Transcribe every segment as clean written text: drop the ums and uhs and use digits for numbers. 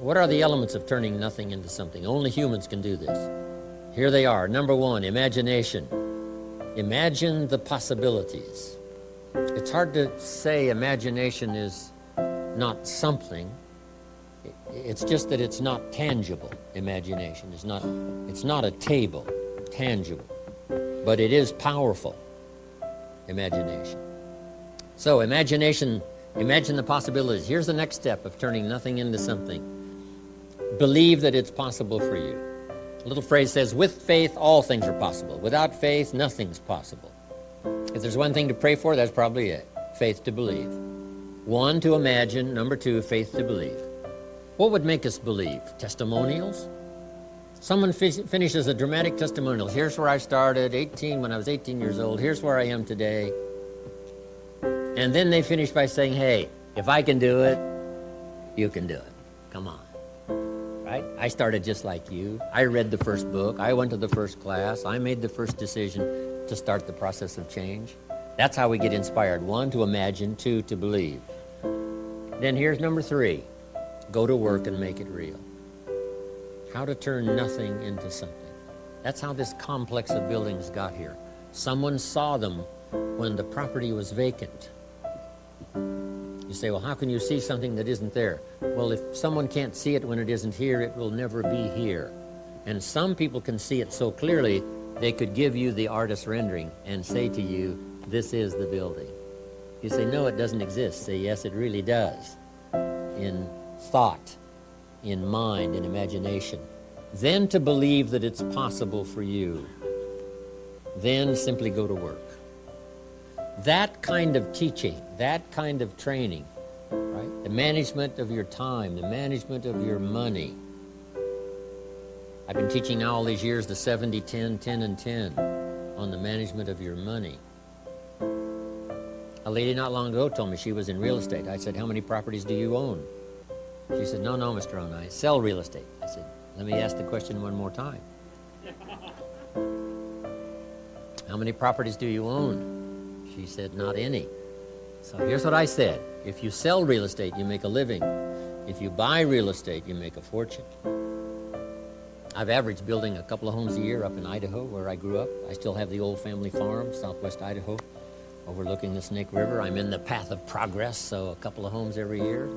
What are the elements of turning nothing into something? Only humans can do this. Here they are. Number one, imagination. Imagine the possibilities. It's hard to say imagination is not something. It's just that it's not tangible. Imagination is not, it's not a table, tangible, but it is powerful. Imagination. So imagination, imagine the possibilities. Here's the next step of turning nothing into something. Believe that it's possible for you. A little phrase says, with faith, all things are possible. Without faith, nothing's possible. If there's one thing to pray for, that's probably it. Faith to believe. One, to imagine. Number two, faith to believe. What would make us believe? Testimonials? Someone finishes a dramatic testimonial. Here's where I started, when I was 18 years old. Here's where I am today. And then they finish by saying, hey, if I can do it, you can do it. Come on. Right? I started just like you. I read the first book. I went to the first class. I made the first decision to start the process of change. That's how we get inspired. One, to imagine. Two, to believe. Then here's number three. Go to work and make it real. How to turn nothing into something. That's how this complex of buildings got here. Someone saw them when the property was vacant. You say, well, how can you see something that isn't there? Well, if someone can't see it when it isn't here, it will never be here. And some people can see it so clearly, they could give you the artist's rendering and say to you, this is the building. You say, no, it doesn't exist. Say, yes, it really does. In thought, in mind, in imagination. Then to believe that it's possible for you. Then simply go to work. That kind of teaching, that kind of training, right? The management of your time, the management of your money. I've been teaching now all these years the 70, 10, 10, and 10 on the management of your money. A lady not long ago told me she was in real estate. I said, how many properties do you own? She said, no, Mr. Rohn, I sell real estate. I said, let me ask the question one more time. How many properties do you own? She said, not any. So here's what I said. If you sell real estate, you make a living. If you buy real estate, you make a fortune. I've averaged building a couple of homes a year up in Idaho, where I grew up. I still have the old family farm, southwest Idaho, overlooking the Snake River. I'm in the path of progress, so a couple of homes every year.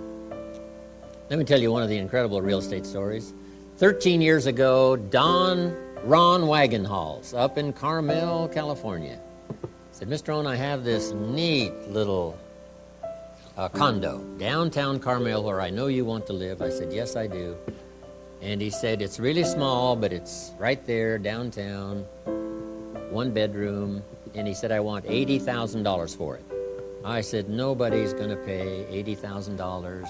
Let me tell you one of the incredible real estate stories. 13 years ago, Rohn Wagenhals up in Carmel, California, said, Mr. Rohn, I have this neat little condo, downtown Carmel, where I know you want to live. I said, yes, I do. And he said, it's really small, but it's right there, downtown, one bedroom. And he said, I want $80,000 for it. I said, nobody's going to pay $80,000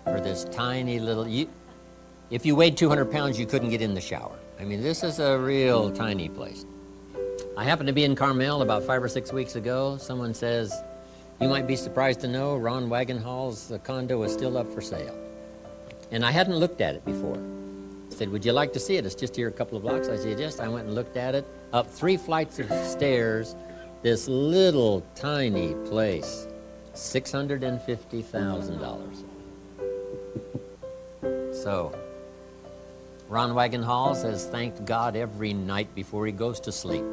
for this tiny little... If you weighed 200 pounds, you couldn't get in the shower. I mean, this is a real tiny place. I happened to be in Carmel about 5 or 6 weeks ago. Someone says, you might be surprised to know Rohn Wagenhals' condo is still up for sale. And I hadn't looked at it before. I said, would you like to see it? It's just here a couple of blocks. I said, yes. I went and looked at it. Up 3 flights of stairs, this little tiny place, $650,000. So, Rohn Wagenhals has thanked God every night before he goes to sleep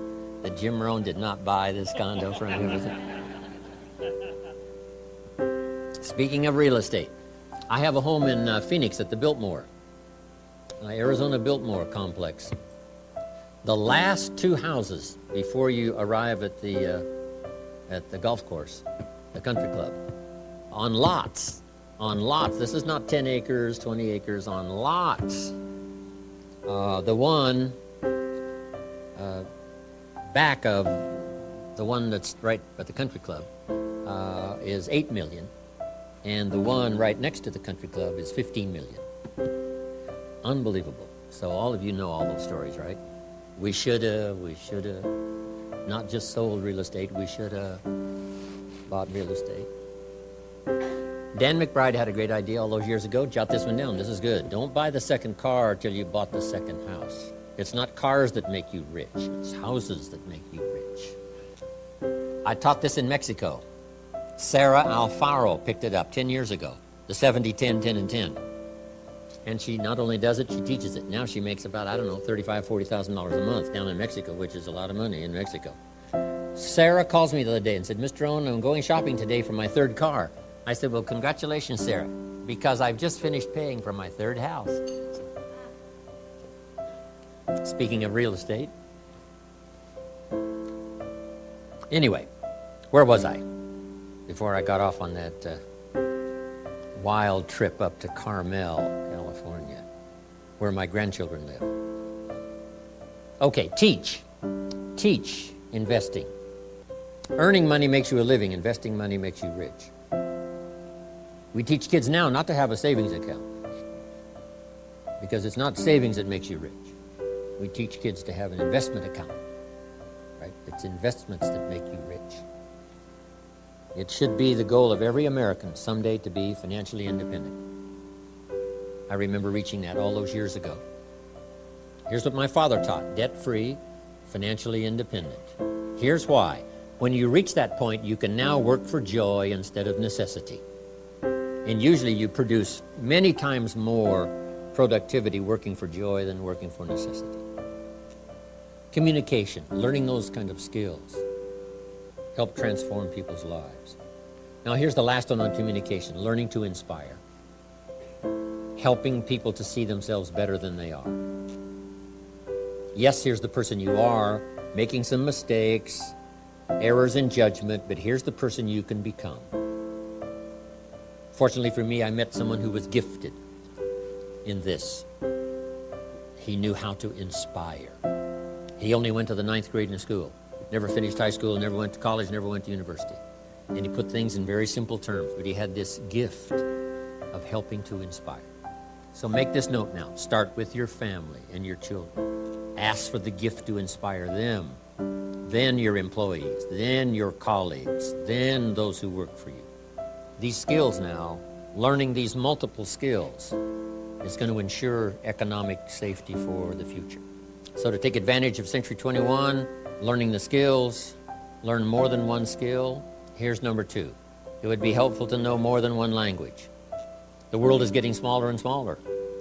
that Jim Rohn did not buy this condo from him. Speaking of real estate, I have a home in Phoenix at the Biltmore, Arizona Biltmore complex. The last 2 houses before you arrive at the golf course, the country club, on lots. This is not 10 acres, 20 acres, on lots. The one back of the one that's right at the country club is $8 million, and the one right next to the country club is $15 million. Unbelievable. So all of you know all those stories, right? We shoulda not just sold real estate, we shoulda bought real estate. Dan McBride had a great idea all those years ago. Jot this one down. This is good. Don't buy the second car till you bought the second house. It's not cars that make you rich. It's houses that make you rich. I taught this in Mexico. Sarah Alfaro picked it up 10 years ago, the 70, 10, 10, and 10. And she not only does it, she teaches it. Now she makes about, I don't know, $35,000, $40,000 a month down in Mexico, which is a lot of money in Mexico. Sarah calls me the other day and said, Mr. Rohn, I'm going shopping today for my third car. I said, well, congratulations, Sarah, because I've just finished paying for my third house. Speaking of real estate. Anyway, where was I before I got off on that wild trip up to Carmel, California, where my grandchildren live? Okay, teach investing. Earning money makes you a living. Investing money makes you rich. We teach kids now not to have a savings account because it's not savings that makes you rich. We teach kids to have an investment account, right? It's investments that make you rich. It should be the goal of every American someday to be financially independent. I remember reaching that all those years ago. Here's what my father taught: debt-free, financially independent. Here's why. When you reach that point, you can now work for joy instead of necessity. And usually you produce many times more productivity working for joy than working for necessity. Communication, learning those kind of skills, help transform people's lives. Now here's the last one on communication: learning to inspire. Helping people to see themselves better than they are. Yes, here's the person you are, making some mistakes, errors in judgment, but here's the person you can become. Fortunately for me, I met someone who was gifted in this. He knew how to inspire. He only went to the 9th grade in school, never finished high school, never went to college, never went to university. And he put things in very simple terms, but he had this gift of helping to inspire. So make this note now. Start with your family and your children. Ask for the gift to inspire them, then your employees, then your colleagues, then those who work for you. These skills now, learning these multiple skills, is going to ensure economic safety for the future. So to take advantage of Century 21, learning the skills, learn more than one skill. Here's number 2. It would be helpful to know more than one language. The world is getting smaller and smaller.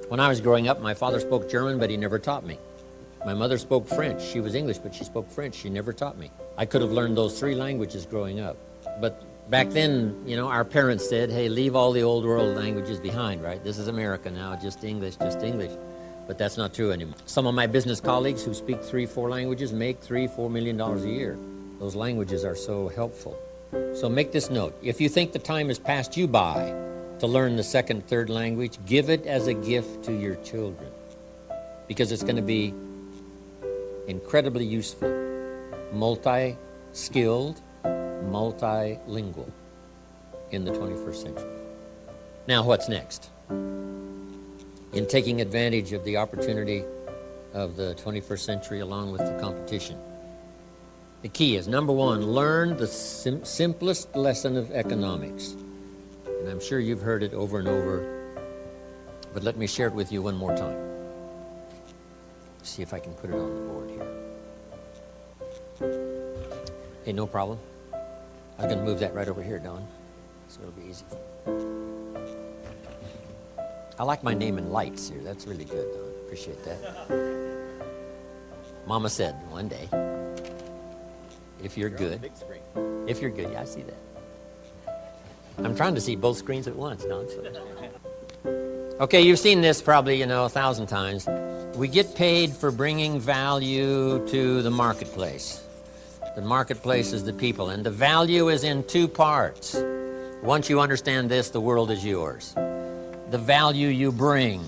When I was growing up, my father spoke German, but he never taught me. My mother spoke French. She was English, but she spoke French. She never taught me. I could have learned those 3 languages growing up. But back then, our parents said, hey, leave all the old world languages behind, right? This is America now, just English, just English. But that's not true anymore. Some of my business colleagues who speak 3-4 languages make $3-4 million a year. Those languages are so helpful. So make this note. If you think the time has passed you by to learn the 2nd, 3rd language, give it as a gift to your children, because it's going to be incredibly useful, multi-skilled, multilingual in the 21st century. Now, what's next? In taking advantage of the opportunity of the 21st century along with the competition, the key is, number 1, learn the simplest lesson of economics. And I'm sure you've heard it over and over, but let me share it with you one more time. See if I can put it on the board here. Hey, no problem. I was going to move that right over here, Don, so it'll be easy. I like my name in lights here. That's really good, Don. Appreciate that. Mama said one day, if you're good. Big screen. If you're good, yeah, I see that. I'm trying to see both screens at once, Don. So. Okay, you've seen this probably, 1,000 times. We get paid for bringing value to the marketplace. The marketplace is the people, and the value is in 2 parts. Once you understand this, the world is yours. The value you bring,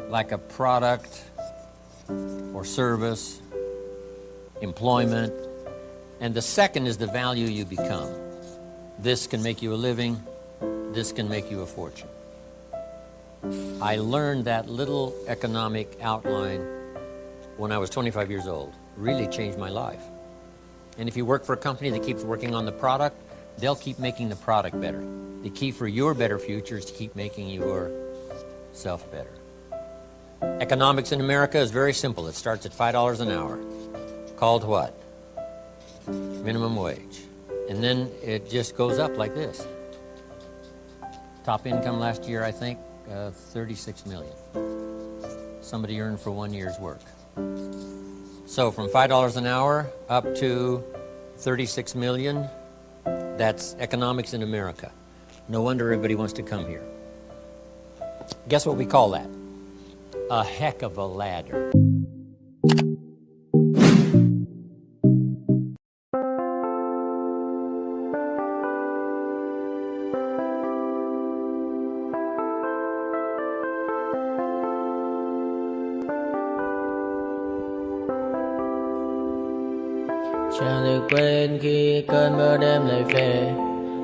like a product or service, employment, and the second is the value you become. This can make you a living, this can make you a fortune. I learned that little economic outline when I was 25 years old. Really changed my life. And if you work for a company that keeps working on the product, they'll keep making the product better. The key for your better future is to keep making yourself better. Economics in America is very simple. It starts at $5 an hour. Called what? Minimum wage. And then it just goes up like this. Top income last year, I think, 36 million. Somebody earned for 1 year's work. So from $5 an hour up to 36 million, that's economics in America. No wonder everybody wants to come here. Guess what we call that? A heck of a ladder. Chẳng được quên khi cơn mưa đêm lại về.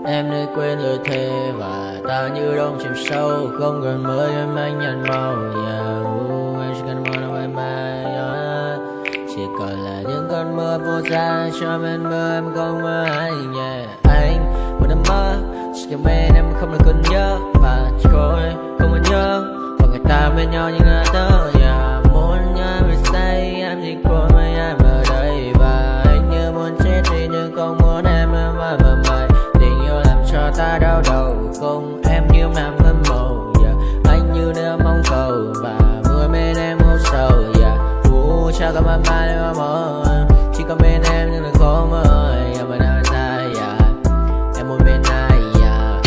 Em đã quên lời thề và ta như đông chìm sâu. Không còn mơ em anh nhận màu. Em chỉ cần mơ đâu em bay. Chỉ còn là những cơn mưa vô giá. Cho bên mơ em không mơ anh. Anh một đêm mơ. Chỉ cần bên em không được cần nhớ. Và trôi không còn nhớ. Và người ta bên nhau như ngã tớ. Muốn nhớ về say em chỉ quên mấy em ở đây. Và anh như muốn chết đi nhưng không muốn em mơ mày. Tình yêu làm cho ta đau đầu. Không em như làm hâm mộ. Anh như đeo mong cầu. Và vừa bên em ngủ sầu. Chào các bạn mai em mơ. Chỉ có bên em nhưng là khó mơ. Em ở nơi xa. Em muốn bên ai.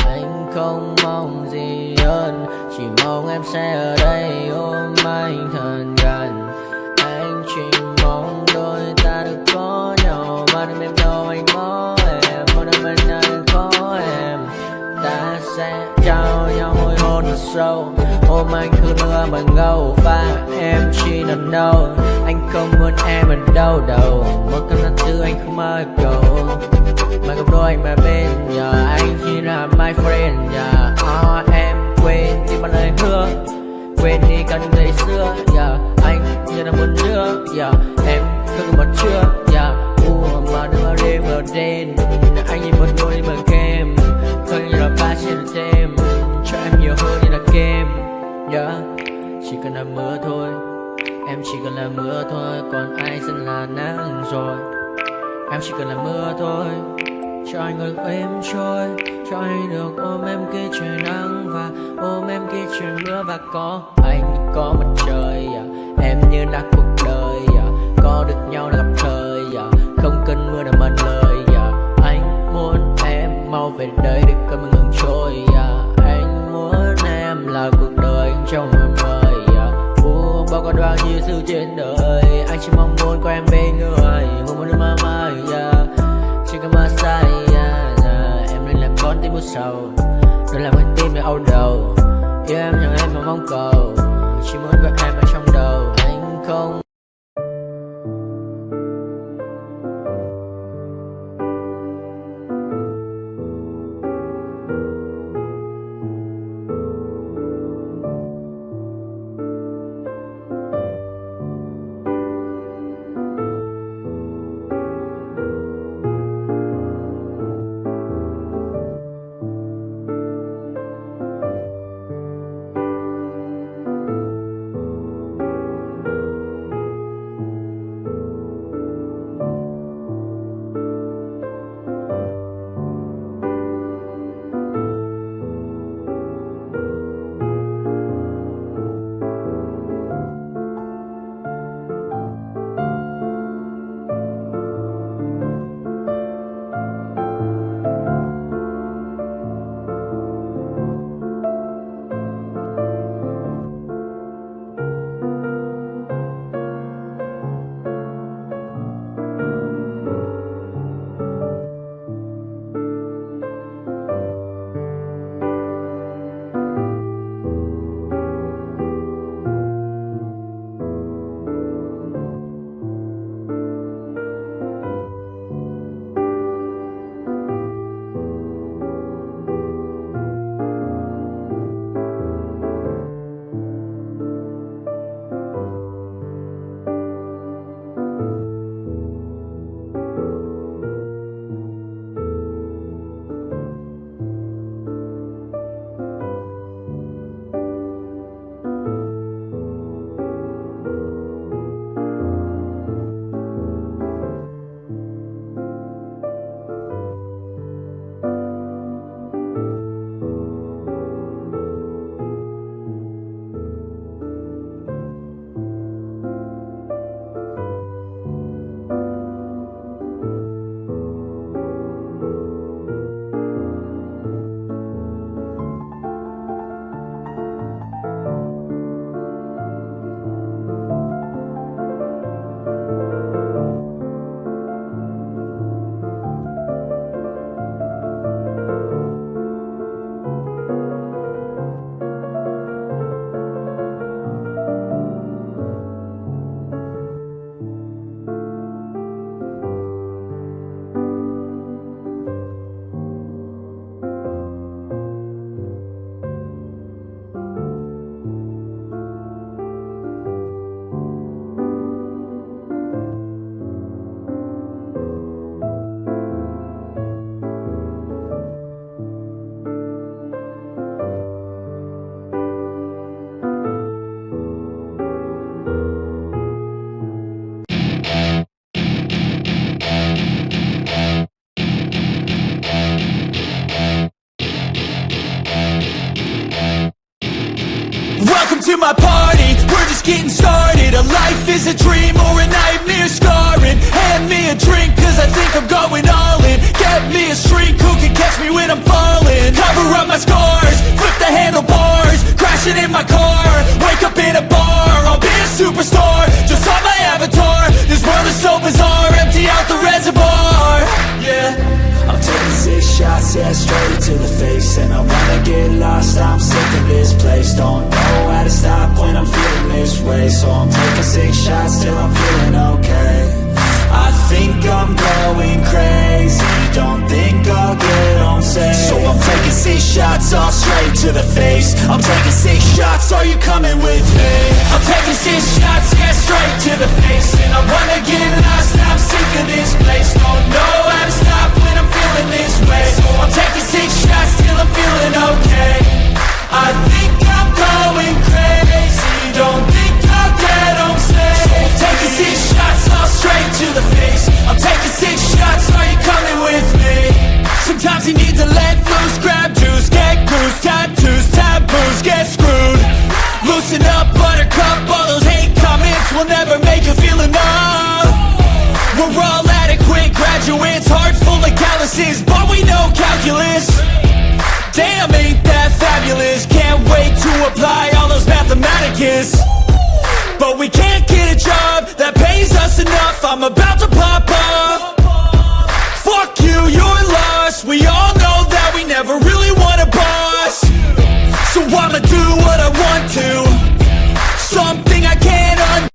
Anh không mong gì hơn. Chỉ mong em sẽ ở đây ôm anh thật gần. Anh chỉ mong đôi ta được có nhau. Mà đừng em đâu anh có em. Một đêm bên anh có em. Ta sẽ trao nhau môi hôn thật sâu. Ôm anh cứ mưa bằng ngâu. Và em chỉ nằm đâu. Anh không muốn em ở đâu đâu. Một cơn gió thứ anh không mơ cầu. Mà gặp đôi anh mà bên giờ. Anh chỉ là my friend. Em quên đi bao lời hứa. Quên đi cả những ngày xưa. Anh như là một đứa. Em không còn một chưa. Mà đừng ở đêm ở đêm. Anh như một đôi mà kem. Không như là ba trên đêm. Cho em nhiều hơn như là kem. Chỉ cần là mưa thôi. Em chỉ cần là mưa thôi. Còn ai sẽ là nắng rồi. Em chỉ cần là mưa thôi. Cho anh được êm trôi. Cho anh được ôm em khi trời nắng. Và ôm em khi trời mưa. Và có anh có mặt trời. Em như là cuộc đời. Có được nhau là gặp thời. Không cần mưa để mần lời. Anh muốn em mau về đây để cơn mưa ngừng trôi. Anh muốn em là cuộc đời trong mưa mời. Bao còn bao nhiêu sự trên đời. Anh chỉ mong muốn có em bên người. Một đêm mơ mơ. Chỉ cần mơ say. Em nên làm con tim mưa sầu. Đừng làm con tim để âu đầu. Yêu em chẳng em mà mong cầu. Chỉ muốn có em ở trong đầu. Anh không. to my party, we're just getting started. A life is a dream or a nightmare scarring. Hand me a drink cause I think I'm going all in. Get me a shrink who can catch me when I'm falling. Cover up my scars, flip the handlebars, crashing in my car, wake up in a bar. I'll be a superstar, just on my avatar. This world is so bizarre, empty out the reservoir. Yeah, I'm taking 6 shots, yeah, straight to the face. And I wanna get lost, I'm sick of this place. Don't know how to stop when I'm feeling this way. So I'm taking 6 shots till I'm feeling okay. I think I'm going crazy, don't think I'll get home safe. So I'm taking 6 shots, all straight to the face. I'm taking 6 shots, are you coming with me? I'm taking 6 shots, yeah, straight to the face. And I wanna get lost, I'm sick of this place. Don't know how to stop when I'm feeling this way. So I'm taking 6 shots till I'm feeling okay. I think I'm going crazy, don't think I'll get home safe. So I'm taking 6 shots, all straight to the face. I'm taking 6 shots, are you coming with me? Sometimes you need to let loose, grab juice, get goose, tattoos, taboos, get screwed. Loosen up, buttercup, all those hate comments will never make you feel enough. We're all adequate graduates, heart full of calluses, but we know calculus. Damn, ain't that fabulous? Can't wait to apply all those mathematicus. But we can't get a job that pays us enough. I'm about to pop off. Fuck you, you're lost. We all know that we never really want a boss. So I'ma do what I want to, something I can't undo.